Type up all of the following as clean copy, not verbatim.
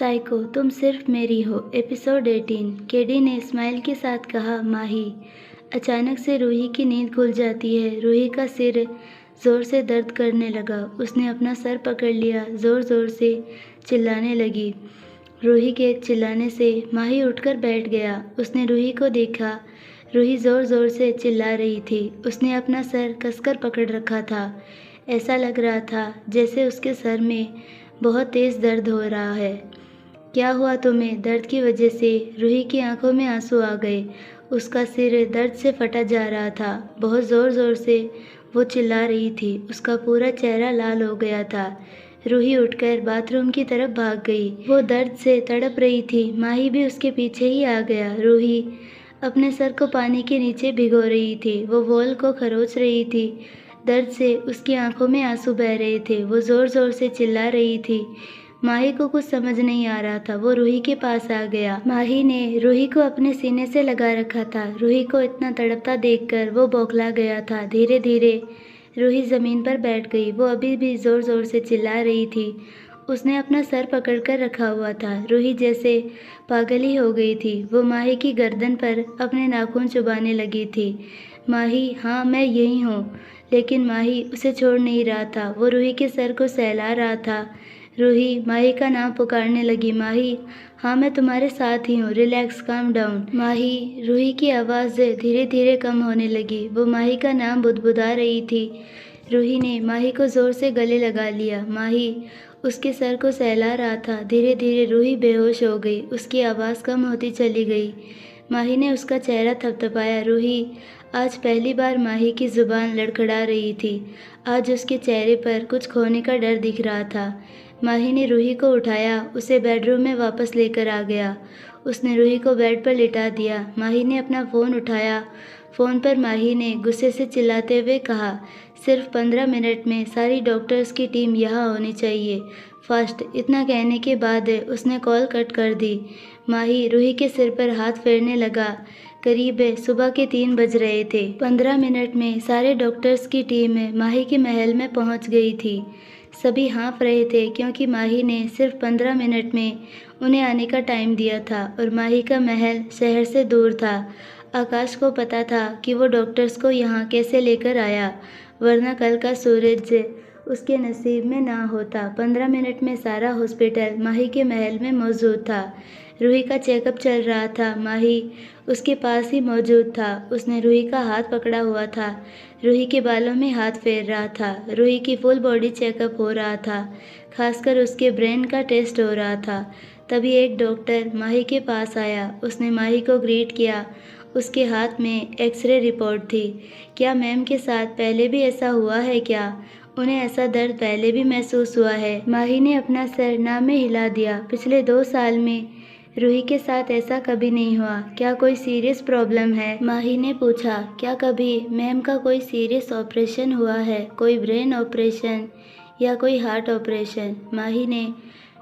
Psycho तुम सिर्फ मेरी हो। एपिसोड 18। केडी ने स्माइल के साथ कहा, माही। अचानक से रूही की नींद खुल जाती है। रूही का सिर जोर से दर्द करने लगा। उसने अपना सर पकड़ लिया, जोर जोर से चिल्लाने लगी। रूही के चिल्लाने से माही उठकर बैठ गया। उसने रूही को देखा। रूही जोर जोर से चिल्ला रही थी। उसने अपना सर कसकर पकड़ रखा था। ऐसा लग रहा था जैसे उसके सर में बहुत तेज दर्द हो रहा है। क्या हुआ तुम्हें? दर्द की वजह से रूही की आंखों में आंसू आ गए। उसका सिर दर्द से फटा जा रहा था। बहुत ज़ोर ज़ोर से वो चिल्ला रही थी। उसका पूरा चेहरा लाल हो गया था। रूही उठकर बाथरूम की तरफ भाग गई। वो दर्द से तड़प रही थी। माही भी उसके पीछे ही आ गया। रूही अपने सर को पानी के नीचे भिगो रही थी। वो वॉल को खरोच रही थी। दर्द से उसकी आंखों में आंसू बह रहे थे। वो ज़ोर ज़ोर से चिल्ला रही थी। माही को कुछ समझ नहीं आ रहा था। वो रूही के पास आ गया। माही ने रूही को अपने सीने से लगा रखा था। रूही को इतना तड़पता देखकर वो बौखला गया था। धीरे धीरे रूही ज़मीन पर बैठ गई। वो अभी भी ज़ोर ज़ोर से चिल्ला रही थी। उसने अपना सर पकड़कर रखा हुआ था। रूही जैसे पागल ही हो गई थी। वो माही की गर्दन पर अपने नाखून चुभाने लगी थी। माही, हाँ मैं यही हूँ। लेकिन माही उसे छोड़ नहीं रहा था। वो रूही के सर को सहला रहा था। रूही माही का नाम पुकारने लगी। माही, हाँ मैं तुम्हारे साथ ही हूँ। Relax, calm down. माही। रूही की आवाज़ धीरे धीरे कम होने लगी। वो माही का नाम बुदबुदा रही थी। रूही ने माही को ज़ोर से गले लगा लिया। माही उसके सर को सहला रहा था। धीरे धीरे रूही बेहोश हो गई। उसकी आवाज़ कम होती चली गई। माही ने उसका चेहरा थपथपाया। रूही। आज पहली बार माही की ज़ुबान लड़खड़ा रही थी। आज उसके चेहरे पर कुछ खोने का डर दिख रहा था। माही ने रूही को उठाया, उसे बेडरूम में वापस लेकर आ गया। उसने रूही को बेड पर लिटा दिया। माही ने अपना फ़ोन उठाया। फ़ोन पर माही ने गुस्से से चिल्लाते हुए कहा, सिर्फ 15 मिनट में सारी डॉक्टर्स की टीम यहाँ होनी चाहिए, फास्ट। इतना कहने के बाद उसने कॉल कट कर दी। माही रूही के सिर पर हाथ फेरने लगा। करीब सुबह के 3 बज रहे थे। 15 मिनट में सारे डॉक्टर्स की टीम माही के महल में पहुंच गई थी। सभी हाँफ रहे थे क्योंकि माही ने सिर्फ 15 मिनट में उन्हें आने का टाइम दिया था और माही का महल शहर से दूर था। आकाश को पता था कि वो डॉक्टर्स को यहाँ कैसे लेकर आया, वरना कल का सूरज उसके नसीब में ना होता। 15 मिनट में सारा हॉस्पिटल माही के महल में मौजूद था। रूही का चेकअप चल रहा था। माही उसके पास ही मौजूद था। उसने रूही का हाथ पकड़ा हुआ था। रूही के बालों में हाथ फेर रहा था। रूही की फुल बॉडी चेकअप हो रहा था। खासकर उसके ब्रेन का टेस्ट हो रहा था। तभी एक डॉक्टर माही के पास आया। उसने माही को ग्रीट किया। उसके हाथ में एक्सरे रिपोर्ट थी। क्या मैम के साथ पहले भी ऐसा हुआ है क्या? उन्हें ऐसा दर्द पहले भी महसूस हुआ है? माही ने अपना सर ना में हिला दिया। पिछले 2 साल में रूही के साथ ऐसा कभी नहीं हुआ। क्या कोई सीरियस प्रॉब्लम है? माही ने पूछा। क्या कभी मैम का कोई सीरियस ऑपरेशन हुआ है? कोई ब्रेन ऑपरेशन या कोई हार्ट ऑपरेशन? माही ने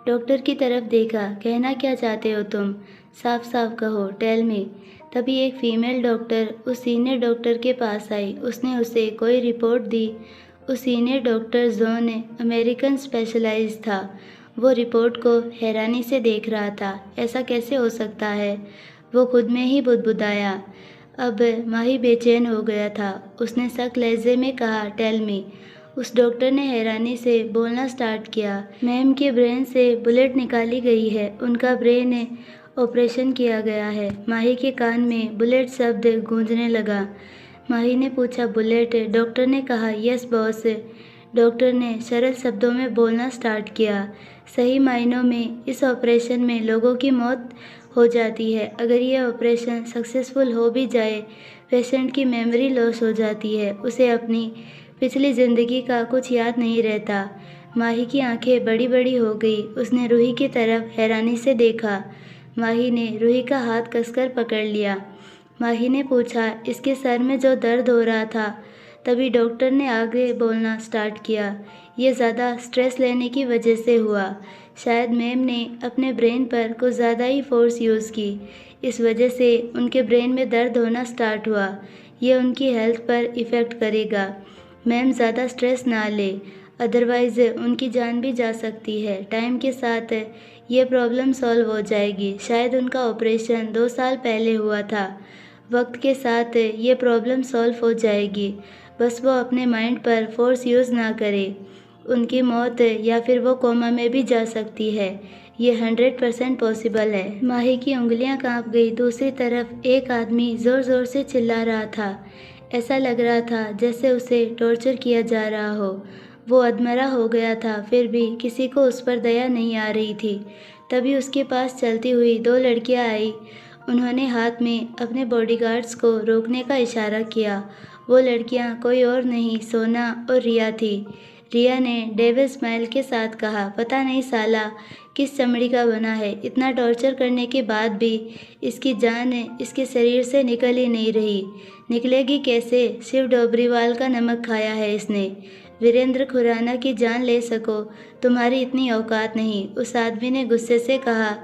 डॉक्टर की तरफ देखा। कहना क्या चाहते हो तुम? साफ साफ कहो, टेल मी। तभी एक फीमेल डॉक्टर उस सीनियर डॉक्टर के पास आई। उसने उसे कोई रिपोर्ट दी। उस senior doctor John American specialise था। वो रिपोर्ट को हैरानी से देख रहा था। ऐसा कैसे हो सकता है? वो खुद में ही बुदबुदाया। अब माही बेचैन हो गया था। उसने सख्त लहजे में कहा, टेल मी। उस डॉक्टर ने हैरानी से बोलना स्टार्ट किया। मैम के ब्रेन से बुलेट निकाली गई है। उनका ब्रेन ऑपरेशन किया गया है। माही के कान में बुलेट शब्द गूंजने लगा। माही ने पूछा, बुलेट? डॉक्टर ने कहा, यस बॉस। डॉक्टर ने सरल शब्दों में बोलना स्टार्ट किया। सही मायनों में इस ऑपरेशन में लोगों की मौत हो जाती है। अगर यह ऑपरेशन सक्सेसफुल हो भी जाए, पेशेंट की मेमोरी लॉस हो जाती है। उसे अपनी पिछली ज़िंदगी का कुछ याद नहीं रहता। माही की आंखें बड़ी बड़ी हो गई। उसने रूही की तरफ हैरानी से देखा। माही ने रूही का हाथ कसकर पकड़ लिया। माही ने पूछा, इसके सर में जो दर्द हो रहा था? तभी डॉक्टर ने आगे बोलना स्टार्ट किया। ये ज़्यादा स्ट्रेस लेने की वजह से हुआ। शायद मैम ने अपने ब्रेन पर कुछ ज़्यादा ही फोर्स यूज़ की। इस वजह से उनके ब्रेन में दर्द होना स्टार्ट हुआ। ये उनकी हेल्थ पर इफ़ेक्ट करेगा। मैम ज़्यादा स्ट्रेस ना ले, अदरवाइज़ उनकी जान भी जा सकती है। टाइम के साथ ये प्रॉब्लम सॉल्व हो जाएगी। शायद उनका ऑपरेशन 2 साल पहले हुआ था। वक्त के साथ ये प्रॉब्लम सॉल्व हो जाएगी, बस वो अपने माइंड पर फोर्स यूज़ ना करे। उनकी मौत या फिर वो कोमा में भी जा सकती है। ये 100% पॉसिबल है। माही की उंगलियां कांप गई। दूसरी तरफ एक आदमी ज़ोर ज़ोर से चिल्ला रहा था। ऐसा लग रहा था जैसे उसे टॉर्चर किया जा रहा हो। वो अधमरा हो गया था, फिर भी किसी को उस पर दया नहीं आ रही थी। तभी उसके पास चलती हुई 2 लड़कियां आई। उन्होंने हाथ में अपने बॉडीगार्ड्स को रोकने का इशारा किया। वो लड़कियां कोई और नहीं, सोना और रिया थी। रिया ने डेविल स्माइल के साथ कहा, पता नहीं साला किस चमड़ी का बना है, इतना टॉर्चर करने के बाद भी इसकी जान इसके शरीर से निकल ही नहीं रही। निकलेगी कैसे? शिव डोबरीवाल का नमक खाया है इसने। वीरेंद्र खुराना की जान ले सको, तुम्हारी इतनी औकात नहीं। उस आदमी ने गुस्से से कहा।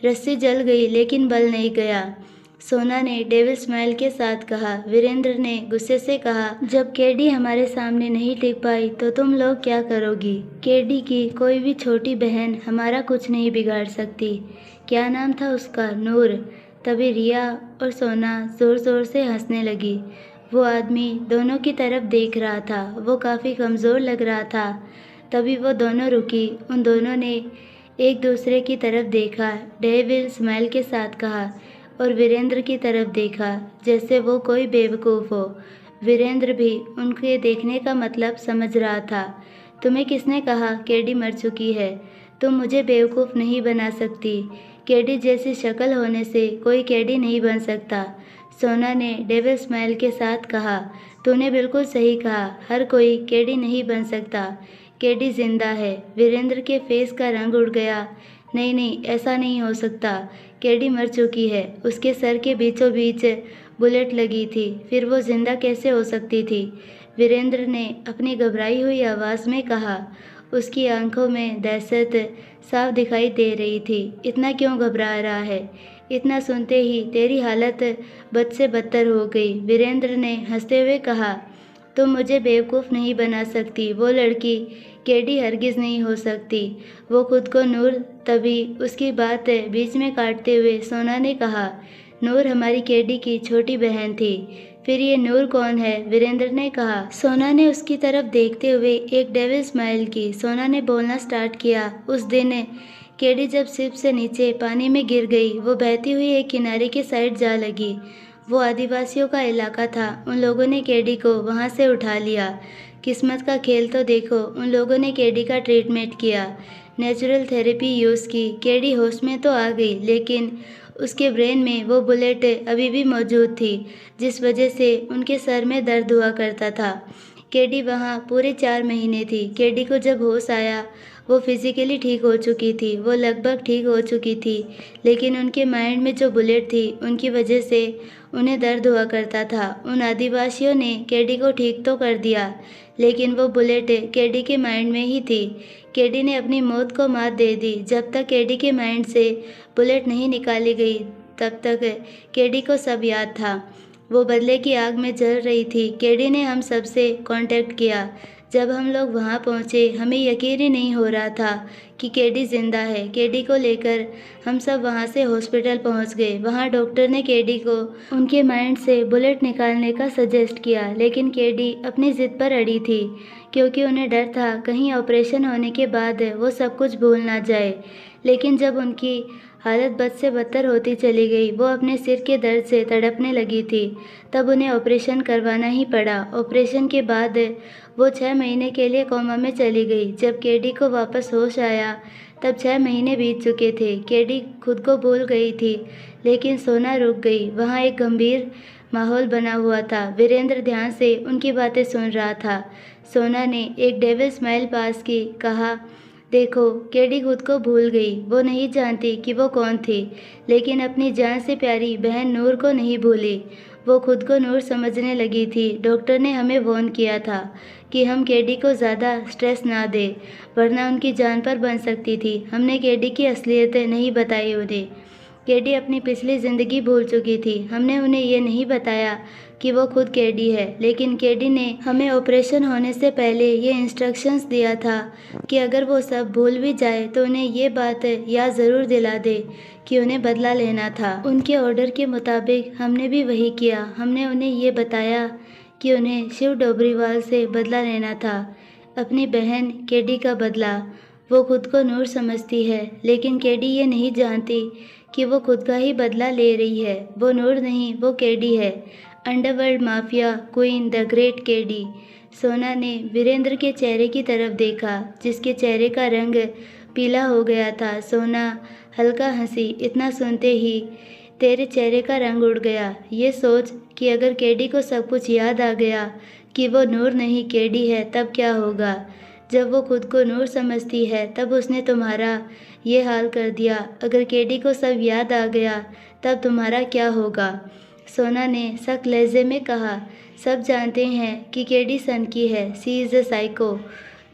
रस्सी जल गई लेकिन बल नहीं गया, सोना ने डेविल स्माइल के साथ कहा। वीरेंद्र ने गुस्से से कहा, जब केडी हमारे सामने नहीं टिक पाई तो तुम लोग क्या करोगी? केडी की कोई भी छोटी बहन हमारा कुछ नहीं बिगाड़ सकती। क्या नाम था उसका? नूर। तभी रिया और सोना ज़ोर ज़ोर से हंसने लगी। वो आदमी दोनों की तरफ देख रहा था। वो काफ़ी कमज़ोर लग रहा था। तभी वो दोनों रुकी। उन दोनों ने एक दूसरे की तरफ देखा, डेविल स्माइल के साथ कहा, और वीरेंद्र की तरफ देखा जैसे वो कोई बेवकूफ़ हो। वीरेंद्र भी उनके देखने का मतलब समझ रहा था। तुम्हें किसने कहा केडी मर चुकी है? तुम मुझे बेवकूफ़ नहीं बना सकती। केडी जैसी शक्ल होने से कोई केडी नहीं बन सकता, सोना ने डेविल स्माइल के साथ कहा। तूने बिल्कुल सही कहा, हर कोई केडी नहीं बन सकता। केडी जिंदा है। वीरेंद्र के फेस का रंग उड़ गया। नहीं नहीं, ऐसा नहीं हो सकता। केडी मर चुकी है। उसके सर के बीचों बीच बुलेट लगी थी, फिर वो जिंदा कैसे हो सकती थी? वीरेंद्र ने अपनी घबराई हुई आवाज़ में कहा। उसकी आंखों में दहशत साफ दिखाई दे रही थी। इतना क्यों घबरा रहा है? इतना सुनते ही तेरी हालत बद से बदतर हो गई, वीरेंद्र ने हंसते हुए कहा। तुम मुझे बेवकूफ़ नहीं बना सकती। वो लड़की केडी हरगिज़ नहीं हो सकती। वो खुद को नूर। तभी उसकी बात बीच में काटते हुए सोना ने कहा, नूर हमारी केडी की छोटी बहन थी। फिर ये नूर कौन है? वीरेंद्र ने कहा। सोना ने उसकी तरफ देखते हुए एक डेविल स्माइल की। सोना ने बोलना स्टार्ट किया। उस दिन केडी जब शिप से नीचे पानी में गिर गई, वो बहती हुई एक किनारे के साइड जा लगी। वो आदिवासियों का इलाका था। उन लोगों ने केडी को वहाँ से उठा लिया। किस्मत का खेल तो देखो, उन लोगों ने केडी का ट्रीटमेंट किया, नेचुरल थेरेपी यूज़ की। केडी होश में तो आ गई, लेकिन उसके ब्रेन में वो बुलेट अभी भी मौजूद थी, जिस वजह से उनके सर में दर्द हुआ करता था। केडी वहाँ पूरे 4 महीने थी। केडी को जब होश आया, वो फिज़िकली ठीक हो चुकी थी। वो लगभग ठीक हो चुकी थी, लेकिन उनके माइंड में जो बुलेट थी, उनकी वजह से उन्हें दर्द हुआ करता था। उन आदिवासियों ने केडी को ठीक तो कर दिया, लेकिन वो बुलेट केडी के माइंड में ही थी। केडी ने अपनी मौत को मात दे दी। जब तक केडी के माइंड से बुलेट नहीं निकाली गई, तब तक केडी को सब याद था। वो बदले की आग में जल रही थी। केडी ने हम सब से कांटेक्ट किया। जब हम लोग वहाँ पहुँचे, हमें यकीन ही नहीं हो रहा था कि केडी जिंदा है। केडी को लेकर हम सब वहाँ से हॉस्पिटल पहुँच गए। वहाँ डॉक्टर ने केडी को उनके माइंड से बुलेट निकालने का सजेस्ट किया, लेकिन केडी अपनी ज़िद पर अड़ी थी, क्योंकि उन्हें डर था कहीं ऑपरेशन होने के बाद वो सब कुछ भूल ना जाए। लेकिन जब उनकी हालत बद से बदतर होती चली गई, वो अपने सिर के दर्द से तड़पने लगी थी, तब उन्हें ऑपरेशन करवाना ही पड़ा। ऑपरेशन के बाद वो 6 महीने के लिए कोमा में चली गई। जब केडी को वापस होश आया, तब 6 महीने बीत चुके थे। केडी खुद को भूल गई थी, लेकिन सोना रुक गई। वहाँ एक गंभीर माहौल बना हुआ था। वीरेंद्र ध्यान से उनकी बातें सुन रहा था। सोना ने एक डेविल स्माइल पास की, कहा, देखो केडी खुद को भूल गई। वो नहीं जानती कि वो कौन थी, लेकिन अपनी जान से प्यारी बहन नूर को नहीं भूली। वो खुद को नूर समझने लगी थी। डॉक्टर ने हमें वार्न किया था कि हम केडी को ज़्यादा स्ट्रेस ना दें, वरना उनकी जान पर बन सकती थी। हमने केडी की असलियत नहीं बताई उन्हें। केडी अपनी पिछली ज़िंदगी भूल चुकी थी। हमने उन्हें ये नहीं बताया कि वो खुद केडी है, लेकिन केडी ने हमें ऑपरेशन होने से पहले ये इंस्ट्रक्शंस दिया था कि अगर वो सब भूल भी जाए तो उन्हें ये बात याद ज़रूर दिला दे कि उन्हें बदला लेना था। उनके ऑर्डर के मुताबिक हमने भी वही किया। हमने उन्हें ये बताया कि उन्हें शिव डोबरीवाल से बदला लेना था, अपनी बहन केडी का बदला। वो खुद को नूर समझती है, लेकिन केडी ये नहीं जानती कि वो खुद का ही बदला ले रही है। वो नूर नहीं, वो केडी है, underworld mafia queen, the great KD. सोना ने वीरेंद्र के चेहरे की तरफ देखा, जिसके चेहरे का रंग पीला हो गया था। सोना हल्का हंसी। इतना सुनते ही तेरे चेहरे का रंग उड़ गया। ये सोच कि अगर केडी को सब कुछ याद आ गया कि वो नूर नहीं केडी है, तब क्या होगा। जब वो खुद को नूर समझती है, तब उसने तुम्हारा ये हाल कर दिया। अगर केडी को सब याद आ गया, तब तुम्हारा क्या होगा। सोना ने सख्त लहजे में कहा, सब जानते हैं कि केडी सन की है, सी इज़ अ साइको।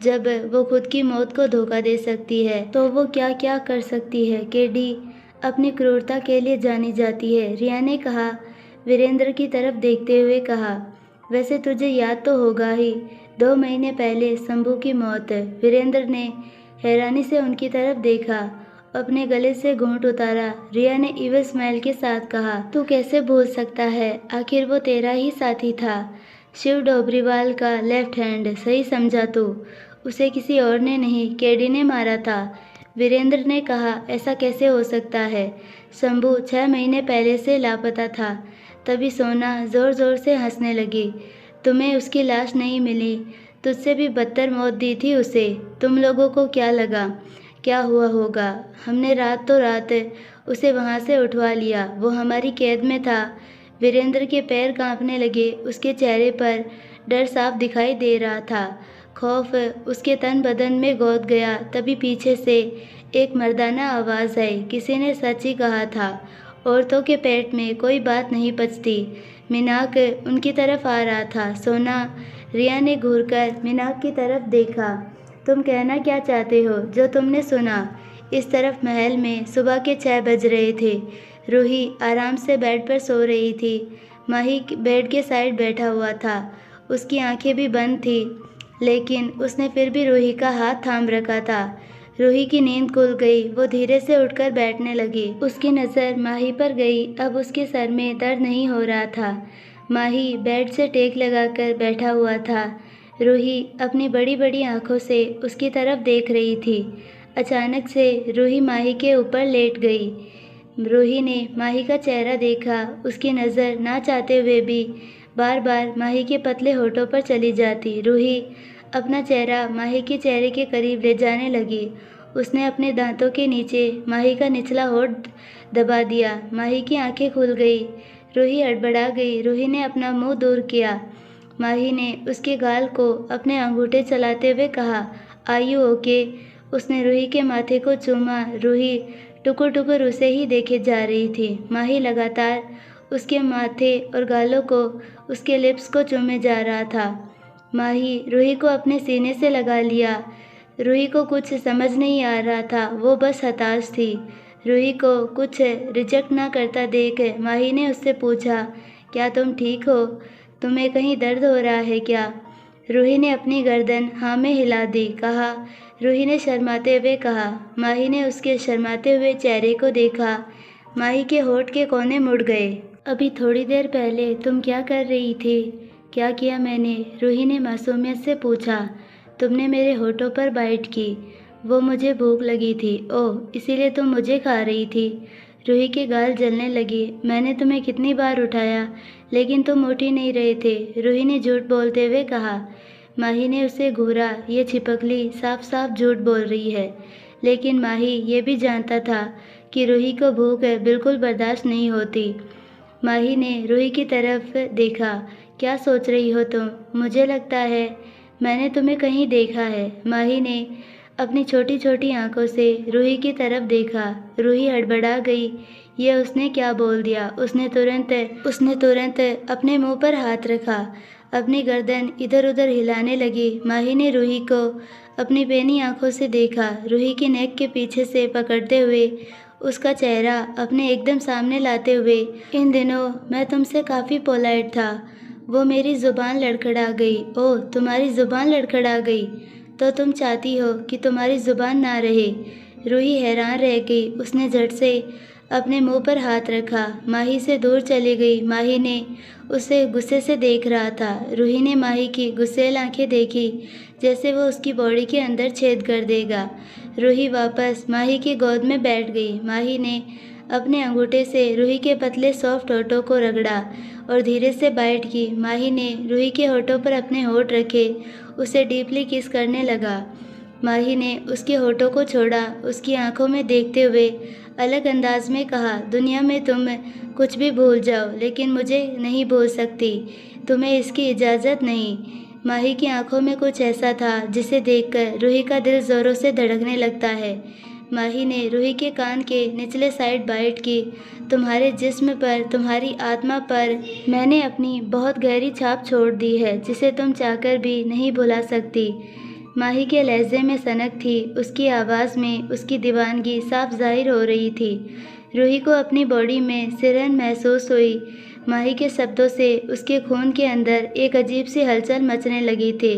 जब वो खुद की मौत को धोखा दे सकती है तो वो क्या क्या कर सकती है। केडी अपनी क्रूरता के लिए जानी जाती है, रिया ने कहा। वीरेंद्र की तरफ देखते हुए कहा, वैसे तुझे याद तो होगा ही, 2 महीने पहले शंभू की मौत। वीरेंद्र ने हैरानी से उनकी तरफ देखा, अपने गले से घूंट उतारा। रिया ने इविल स्माइल के साथ कहा, तू कैसे भूल सकता है, आखिर वो तेरा ही साथी था, शिव डोबरीवाल का लेफ्ट हैंड। सही समझा तू, उसे किसी और ने नहीं, केडी ने मारा था। वीरेंद्र ने कहा, ऐसा कैसे हो सकता है, शंभू 6 महीने पहले से लापता था। तभी सोना ज़ोर ज़ोर से हंसने लगी, तुम्हें उसकी लाश नहीं मिली, तुझसे भी बदतर मौत दी थी उसे। तुम लोगों को क्या लगा क्या हुआ होगा। हमने रात उसे वहाँ से उठवा लिया, वो हमारी कैद में था। वीरेंद्र के पैर कांपने लगे, उसके चेहरे पर डर साफ दिखाई दे रहा था। खौफ उसके तन बदन में गौद गया। तभी पीछे से एक मर्दाना आवाज़ आई, किसी ने सच ही कहा था, औरतों के पेट में कोई बात नहीं पचती। मीनाक उनकी तरफ आ रहा था। सोना रिया ने घूरकर मीनाक की तरफ देखा, तुम कहना क्या चाहते हो जो तुमने सुना। इस तरफ महल में सुबह के 6 बज रहे थे। रूही आराम से बेड पर सो रही थी। माही बेड के साइड बैठा हुआ था, उसकी आंखें भी बंद थी, लेकिन उसने फिर भी रूही का हाथ थाम रखा था। रूही की नींद खुल गई, वो धीरे से उठकर बैठने लगी। उसकी नज़र माही पर गई, अब उसके सर में दर्द नहीं हो रहा था। माही बेड से टेक लगाकर बैठा हुआ था। रूही अपनी बड़ी बड़ी आंखों से उसकी तरफ देख रही थी। अचानक से रूही माही के ऊपर लेट गई। रूही ने माही का चेहरा देखा, उसकी नज़र ना चाहते हुए भी बार बार माही के पतले होठों पर चली जाती। रूही अपना चेहरा माही के चेहरे के करीब ले जाने लगी। उसने अपने दांतों के नीचे माही का निचला होठ दबा दिया। माही की आंखें खुल गई। रूही हड़बड़ा गई। रूही ने अपना मुंह दूर किया। माही ने उसके गाल को अपने अंगूठे चलाते हुए कहा, आर यू ओके। उसने रूही के माथे को चूमा। रूही टुकुर टुकुर उसे ही देखे जा रही थी। माही लगातार उसके माथे और गालों को, उसके लिप्स को चूमे जा रहा था। माही रूही को अपने सीने से लगा लिया। रूही को कुछ समझ नहीं आ रहा था, वो बस हताश थी। रूही को कुछ रिजेक्ट ना करता देख माही ने उससे पूछा, क्या तुम ठीक हो, तुम्हें कहीं दर्द हो रहा है क्या। रूही ने अपनी गर्दन हाँ में हिला दी। कहा, रूही ने शर्माते हुए कहा। माही ने उसके शर्माते हुए चेहरे को देखा। माही के होठ के कोने मुड़ गए। अभी थोड़ी देर पहले तुम क्या कर रही थी। क्या किया मैंने, रूही ने मासूमियत से पूछा। तुमने मेरे होठों पर बाइट की, वो मुझे भूख लगी थी। ओह, इसीलिए तुम मुझे खा रही थी। रूही के गाल जलने लगे। मैंने तुम्हें कितनी बार उठाया, लेकिन तुम उठ ही नहीं रहे थे, रूही ने झूठ बोलते हुए कहा। माही ने उसे घूरा। ये छिपकली साफ साफ झूठ बोल रही है। लेकिन माही ये भी जानता था कि रूही को भूख बिल्कुल बर्दाश्त नहीं होती। माही ने रूही की तरफ देखा। क्या सोच रही हो तुम, मुझे लगता है मैंने तुम्हें कहीं देखा है। माही ने अपनी छोटी छोटी आंखों से रूही की तरफ देखा। रूही हड़बड़ा गई। ये उसने क्या बोल दिया। उसने तुरंत अपने मुंह पर हाथ रखा, अपनी गर्दन इधर उधर हिलाने लगी। माही ने रूही को अपनी बेनी आंखों से देखा। रूही की नेक के पीछे से पकड़ते हुए उसका चेहरा अपने एकदम सामने लाते हुए, इन दिनों मैं तुमसे काफ़ी पोलाइट था। वो मेरी ज़ुबान लड़खड़ा गई। ओह, तुम्हारी ज़ुबान लड़खड़ा गई, तो तुम चाहती हो कि तुम्हारी ज़ुबान ना रहे। रूही हैरान रह गई। उसने झट से अपने मुंह पर हाथ रखा। माही से दूर चली गई। माही ने उसे गुस्से से देख रहा था। रूही ने माही की गुस्सैल आंखें देखी, जैसे वो उसकी बॉडी के अंदर छेद कर देगा। रूही वापस माही की गोद में बैठ गई। माही ने अपने अंगूठे से रूही के पतले सॉफ्ट होठों को रगड़ा और धीरे से बाइट की। माही ने रूही के होठों पर अपने होठ रखे, उसे डीपली किस करने लगा। माही ने उसके होठों को छोड़ा, उसकी आंखों में देखते हुए अलग अंदाज में कहा, दुनिया में तुम कुछ भी भूल जाओ, लेकिन मुझे नहीं भूल सकती। तुम्हें इसकी इजाज़त नहीं। माही की आंखों में कुछ ऐसा था जिसे देखकर रूही का दिल ज़ोरों से धड़कने लगता है। माही ने रूही के कान के निचले साइड बाइट की। तुम्हारे जिस्म पर, तुम्हारी आत्मा पर मैंने अपनी बहुत गहरी छाप छोड़ दी है, जिसे तुम चाहकर भी नहीं भुला सकती। माही के लहजे में सनक थी। उसकी आवाज़ में उसकी दीवानगी साफ जाहिर हो रही थी। रूही को अपनी बॉडी में सिरहन महसूस हुई। माही के शब्दों से उसके खून के अंदर एक अजीब सी हलचल मचने लगी थी।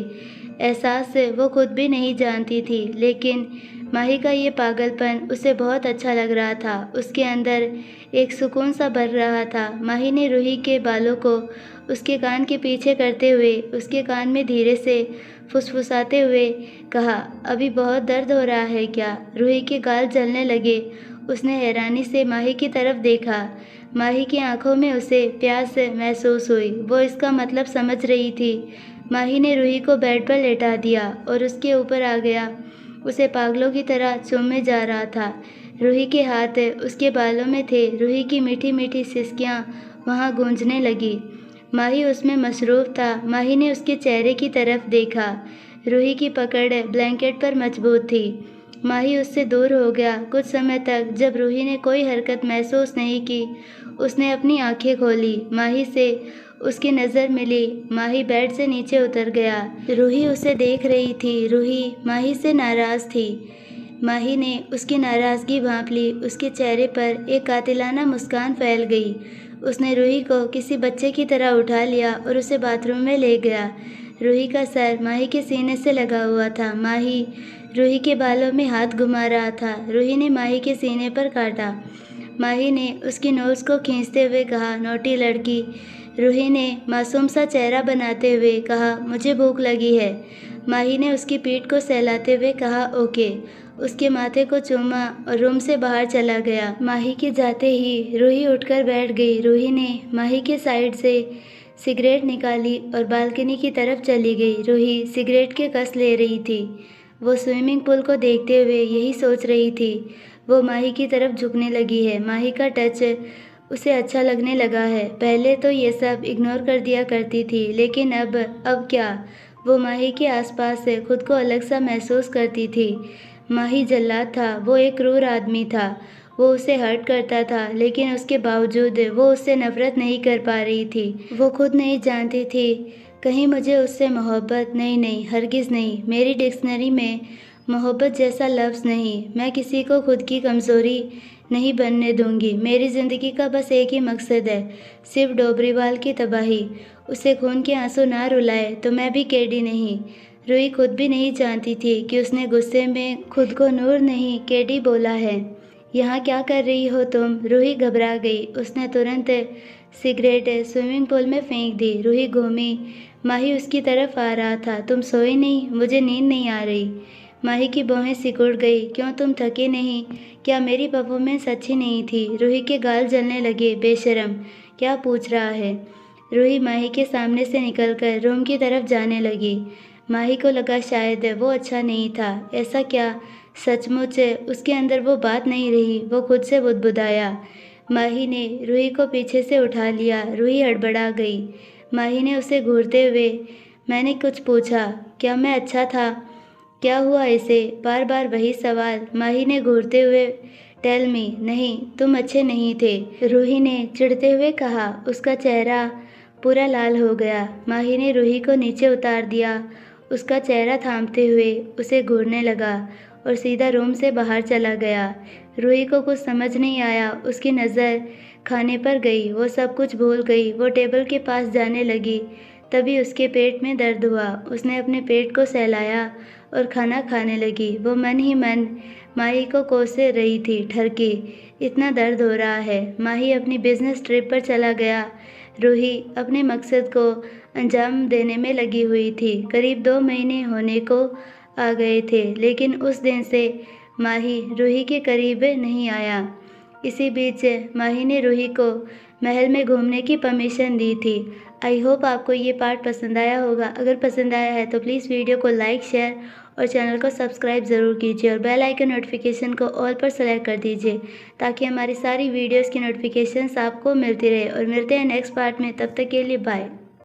एहसास वो खुद भी नहीं जानती थी, लेकिन माही का ये पागलपन उसे बहुत अच्छा लग रहा था। उसके अंदर एक सुकून सा भर रहा था। माही ने रूही के बालों को उसके कान के पीछे करते हुए उसके कान में धीरे से फुसफुसाते हुए कहा, अभी बहुत दर्द हो रहा है क्या? रूही के गाल जलने लगे। उसने हैरानी से माही की तरफ देखा। माही की आंखों में उसे प्यास महसूस हुई। वो इसका मतलब समझ रही थी। माही ने रूही को बेड पर लेटा दिया और उसके ऊपर आ गया। उसे पागलों की तरह चूमे जा रहा था। रूही के हाथ उसके बालों में थे। रूही की मीठी मीठी सिसकियां वहाँ गूंजने लगी। माही उसमें मसरूफ़ था। माही ने उसके चेहरे की तरफ देखा। रूही की पकड़ ब्लैंकेट पर मजबूत थी। माही उससे दूर हो गया। कुछ समय तक जब रूही ने कोई हरकत महसूस नहीं की, उसने अपनी आंखें खोली। माही से उसकी नज़र मिली। माही बेड से नीचे उतर गया। रूही उसे देख रही थी। रूही माही से नाराज़ थी। माही ने उसकी नाराज़गी भांप ली। उसके चेहरे पर एक कातिलाना मुस्कान फैल गई। उसने रूही को किसी बच्चे की तरह उठा लिया और उसे बाथरूम में ले गया। रूही का सर माही के सीने से लगा हुआ था। माही रूही के बालों में हाथ घुमा रहा था। रूही ने माही के सीने पर काटा। माही ने उसकी नोज़ को खींचते हुए कहा, नोटी लड़की। रूही ने मासूम सा चेहरा बनाते हुए कहा, मुझे भूख लगी है। माही ने उसकी पीठ को सहलाते हुए कहा, ओके। उसके माथे को चूमा और रूम से बाहर चला गया। माही के जाते ही रूही उठकर बैठ गई। रूही ने माही के साइड से सिगरेट निकाली और बालकनी की तरफ चली गई। रूही सिगरेट के कस ले रही थी। वो स्विमिंग पूल को देखते हुए यही सोच रही थी। वो माही की तरफ झुकने लगी है। माही का टच उसे अच्छा लगने लगा है। पहले तो ये सब इग्नोर कर दिया करती थी, लेकिन अब क्या? वो माही के आसपास से खुद को अलग सा महसूस करती थी। माही जल्लाद था। वो एक क्रूर आदमी था। वो उसे हर्ट करता था, लेकिन उसके बावजूद वो उससे नफरत नहीं कर पा रही थी। वो खुद नहीं जानती थी। कहीं मुझे उससे मोहब्बत नहीं, हरगिज़ नहीं। मेरी डिक्शनरी में मोहब्बत जैसा लफ्ज़ नहीं। मैं किसी को खुद की कमज़ोरी नहीं बनने दूंगी। मेरी ज़िंदगी का बस एक ही मकसद है, सिर्फ डोबरीवाल की तबाही। उसे खून के आंसू ना रुलाए तो मैं भी केडी नहीं। रूही खुद भी नहीं जानती थी कि उसने गुस्से में खुद को नूर नहीं केडी बोला है। यहाँ क्या कर रही हो तुम? रूही घबरा गई। उसने तुरंत सिगरेट स्विमिंग पूल में फेंक दी। रूही घूमी। माही उसकी तरफ आ रहा था। तुम सोई नहीं? मुझे नींद नहीं आ रही। माही की भौहें सिकुड़ गई। क्यों, तुम थके नहीं? क्या मेरी परफॉर्मेंस अच्छी नहीं थी? रूही के गाल जलने लगे। बेशरम, क्या पूछ रहा है? रूही माही के सामने से निकलकर रूम की तरफ जाने लगी। माही को लगा शायद वो अच्छा नहीं था। ऐसा क्या? सचमुच उसके अंदर वो बात नहीं रही। वो खुद से बुदबुदाया। माही ने रूही को पीछे से उठा लिया। रूही हड़बड़ा गई। माही ने उसे घूरते हुए, मैंने कुछ पूछा, क्या मैं अच्छा था? क्या हुआ इसे? बार बार वही सवाल। माही ने घूरते हुए, टेल मी। नहीं, तुम अच्छे नहीं थे, रूही ने चिढ़ते हुए कहा। उसका चेहरा पूरा लाल हो गया। माही ने रूही को नीचे उतार दिया। उसका चेहरा थामते हुए उसे घूरने लगा और सीधा रूम से बाहर चला गया। रूही को कुछ समझ नहीं आया। उसकी नज़र खाने पर गई, वो सब कुछ भूल गई। वो टेबल के पास जाने लगी, तभी उसके पेट में दर्द हुआ। उसने अपने पेट को सहलाया और खाना खाने लगी। वो मन ही मन माही को कोसे रही थी, ठरकी, इतना दर्द हो रहा है। माही अपनी बिजनेस ट्रिप पर चला गया। रूही अपने मकसद को अंजाम देने में लगी हुई थी। करीब 2 महीने होने को आ गए थे, लेकिन उस दिन से माही रूही के करीब नहीं आया। इसी बीच माही ने रूही को महल में घूमने की परमिशन दी थी। आई होप आपको ये पार्ट पसंद आया होगा। अगर पसंद आया है तो प्लीज़ वीडियो को लाइक, शेयर और चैनल को सब्सक्राइब ज़रूर कीजिए और बेल आइकन नोटिफिकेशन को ऑल पर सेलेक्ट कर दीजिए, ताकि हमारी सारी वीडियोज़ की नोटिफिकेशंस आपको मिलती रहे। और मिलते हैं नेक्स्ट पार्ट में, तब तक के लिए बाय।